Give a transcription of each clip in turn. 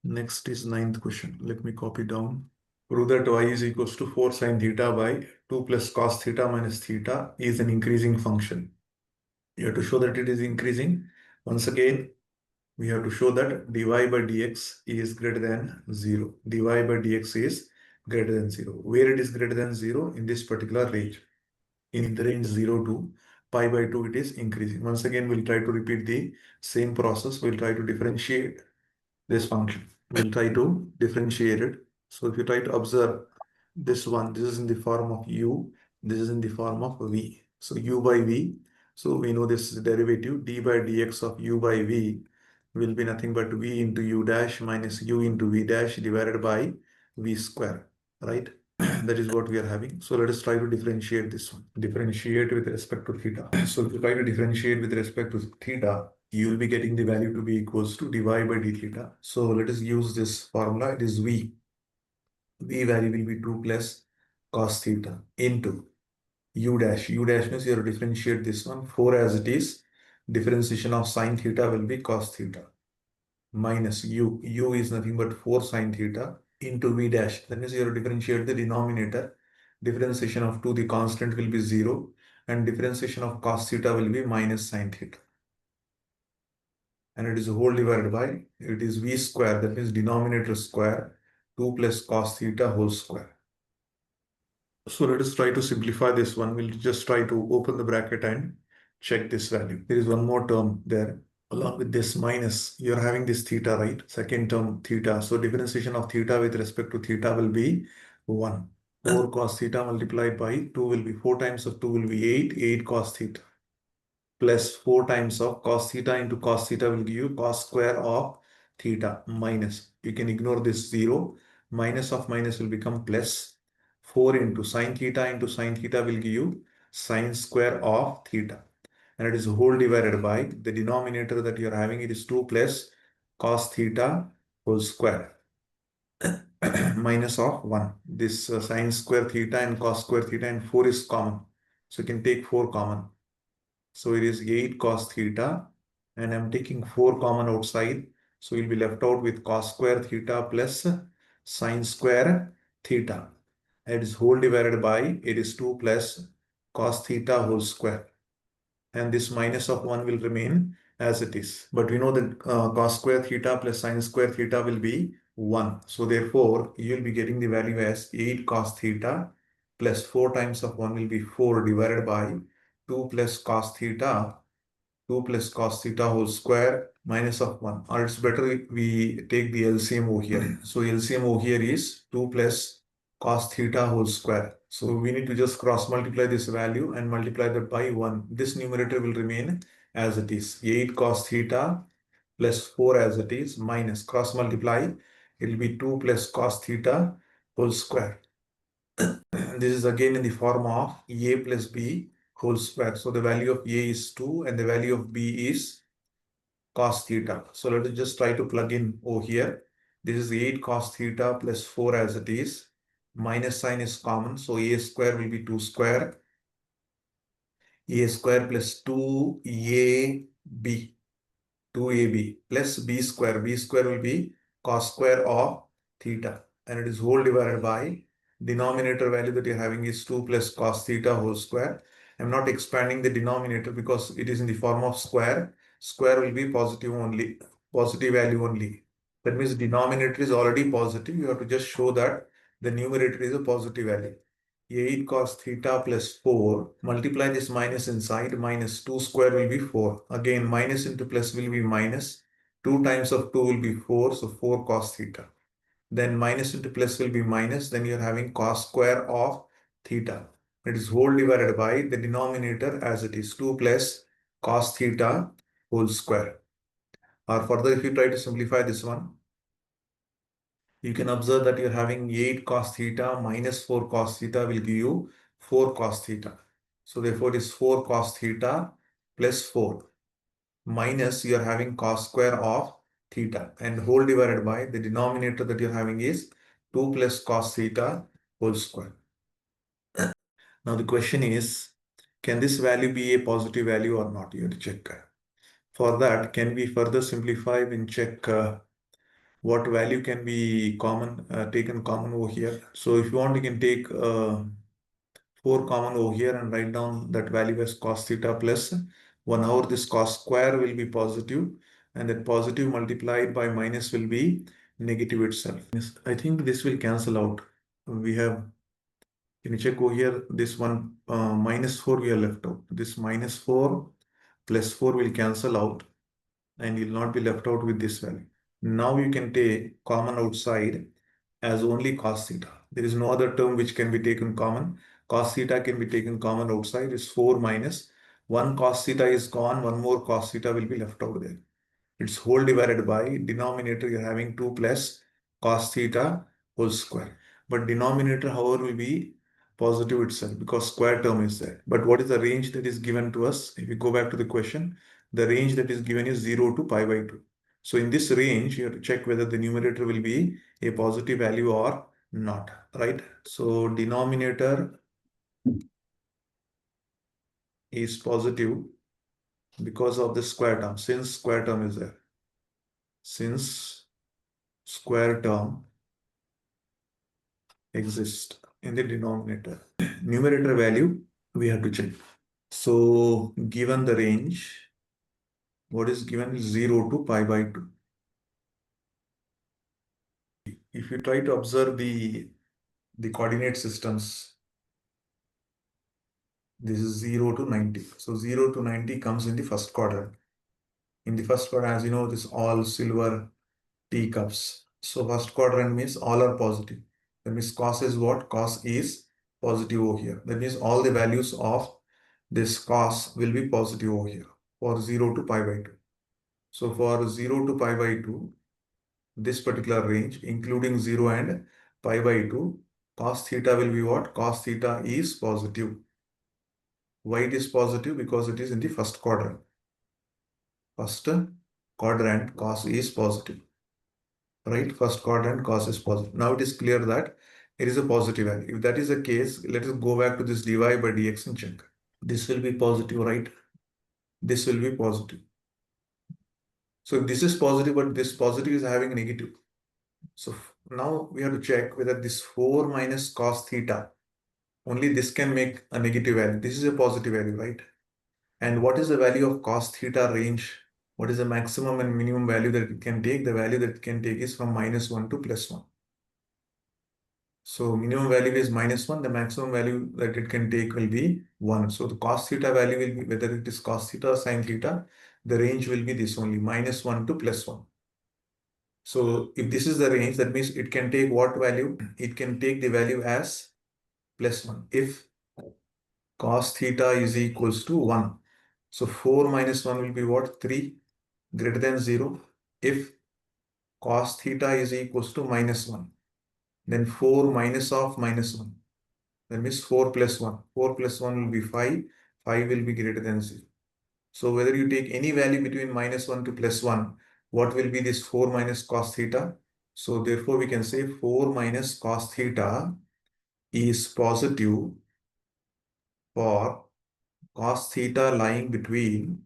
Next is ninth question. Let me copy down. Prove that y is equals to 4 sine theta by 2 plus cos theta minus theta is an increasing function. You have to show that it is increasing. Once again, we have to show that dy by dx is greater than 0. dy by dx is greater than 0. Where it is greater than 0? In this particular range. In the range 0 to pi by 2, it is increasing. Once again, we'll try to repeat the same process. We'll try to differentiate this function. We'll try to differentiate it. So if you try to observe this one, this is in the form of u, this is in the form of v. So u by v, so we know this derivative d by dx of u by v will be nothing but v into u dash minus u into v dash divided by v square, right? That is what we are having. So let us try to differentiate this one. Differentiate with respect to theta. So if you try to differentiate with respect to theta, you will be getting the value to be equals to dy by d theta. So let us use this formula. It is v. V value will be 2 plus cos theta into u dash. U dash means you have to differentiate this one. 4 as it is. Differentiation of sine theta will be cos theta minus u. U is nothing but 4 sine theta into v dash. That means you have to differentiate the denominator. Differentiation of 2, the constant will be 0. And differentiation of cos theta will be minus sine theta. And it is a whole divided by, it is v square, that means denominator square, 2 plus cos theta whole square. So let us try to simplify this one. We'll just try to open the bracket and check this value. There is one more term there. Along with this minus, you're having this theta, right? Second term theta. So differentiation of theta with respect to theta will be 1. 4 cos theta multiplied by 2 will be 4 times of 2 will be 8. 8 cos theta plus 4 times of cos theta into cos theta will give you cos square of theta minus. You can ignore this 0. Minus of minus will become plus. 4 into sine theta will give you sine square of theta. And it is whole divided by the denominator that you are having. It is 2 plus cos theta whole square minus of 1. This sine square theta and cos square theta and 4 is common. So you can take 4 common. So it is 8 cos theta and I'm taking 4 common outside. So you'll be left out with cos square theta plus sine square theta. It is whole divided by, it is 2 plus cos theta whole square. And this minus of 1 will remain as it is. But we know that cos square theta plus sine square theta will be 1. So therefore, you will be getting the value as 8 cos theta plus 4 times of 1 will be 4 divided by 2 plus cos theta, 2 plus cos theta whole square minus of 1. Or it's better we take the LCM over here. So LCM over here is 2 plus cos theta whole square. So we need to just cross multiply this value and multiply that by 1. This numerator will remain as it is. 8 cos theta plus 4 as it is minus cross multiply. It will be 2 plus cos theta whole square. This is again in the form of a plus b whole square. So the value of a is 2 and the value of b is cos theta. So let us just try to plug in over here. This is 8 cos theta plus 4 as it is. Minus sign is common. So a square will be 2 square. A square plus 2ab. 2ab plus b square. B square will be cos square of theta. And it is whole divided by denominator value that you're having is 2 plus cos theta whole square. I'm not expanding the denominator because it is in the form of square. Square will be positive only, positive value only. That means denominator is already positive. You have to just show that the numerator is a positive value. 8 cos theta plus 4. Multiply this minus inside. Minus 2 square will be 4. Again, minus into plus will be minus. 2 times of 2 will be 4. So 4 cos theta. Then minus into plus will be minus. Then you're having cos square of theta. It is whole divided by the denominator as it is 2 plus cos theta whole square. Or further, if you try to simplify this one, you can observe that you're having 8 cos theta minus 4 cos theta will give you 4 cos theta. So therefore it is 4 cos theta plus 4 minus you're having cos square of theta and whole divided by the denominator that you're having is 2 plus cos theta whole square. Now the question is, can this value be a positive value or not? You have to check. For that, can we further simplify and check what value can be taken common over here. So if you want, you can take 4 common over here and write down that value as cos theta plus 1 over this cos square will be positive, and that positive multiplied by minus will be negative itself. I think this will cancel out. We have, can you check over here, this one minus 4 we are left out. This minus 4 plus 4 will cancel out and you'll not be left out with this value. Now you can take common outside as only cos theta. There is no other term which can be taken common. Cos theta can be taken common outside. Is 4 minus 1 cos theta is gone. One more cos theta will be left out there. It's whole divided by denominator. You're having 2 plus cos theta whole square. But denominator, however, will be positive itself because square term is there. But what is the range that is given to us? If we go back to the question, the range that is given is 0 to pi by 2. So in this range, you have to check whether the numerator will be a positive value or not, right? So denominator is positive because of the square term, since square term is there. Since square term exists in the denominator. Numerator value, we have to check. So given the range, what is given is 0 to pi by 2. If you try to observe the coordinate systems, this is 0 to 90. So 0 to 90 comes in the first quadrant. In the first quadrant, as you know, this all silver teacups. So first quadrant means all are positive. That means cos is what? Cos is positive over here. That means all the values of this cos will be positive over here for 0 to pi by 2. So for 0 to pi by 2, this particular range, including 0 and pi by 2, cos theta will be what? Cos theta is positive. Why it is positive? Because it is in the first quadrant. First quadrant cos is positive. Right? First quadrant cos is positive. Now it is clear that it is a positive value. If that is the case, let us go back to this dy by dx and check. This will be positive, right? This will be positive. So if this is positive, but this positive is having a negative. So now we have to check whether this 4 minus cos theta, only this can make a negative value. This is a positive value, right? And what is the value of cos theta range? What is the maximum and minimum value that it can take? The value that it can take is from -1 to +1. So minimum value is -1. The maximum value that it can take will be 1. So the cos theta value will be, whether it is cos theta or sin theta, the range will be this only, -1 to +1. So if this is the range, that means it can take what value? It can take the value as +1. If cos theta is equals to 1. So 4 minus 1 will be what? 3 greater than 0. If cos theta is equals to -1, then 4 minus of -1. That means 4 plus 1. 4 plus 1 will be 5. 5 will be greater than 0. So whether you take any value between -1 to +1, what will be this 4 minus cos theta? So therefore we can say 4 minus cos theta is positive for cos theta lying between,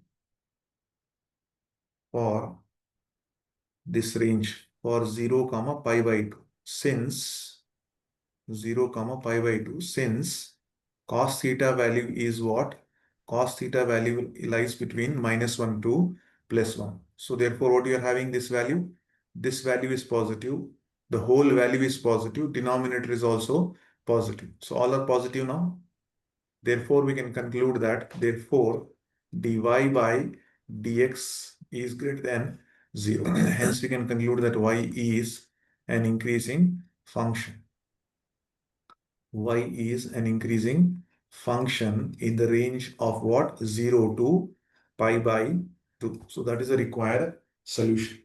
for this range, for 0 comma pi by 2. Since 0 comma pi by 2, since cos theta value is what? Cos theta value lies between -1 to +1. So therefore what you are having, this value? This value is positive. The whole value is positive. Denominator is also positive. So all are positive now. Therefore we can conclude that, therefore dy by dx is greater than 0. Hence we can conclude that y is an increasing function. Y is an increasing function in the range of what? 0 to pi by 2. So that is a required solution.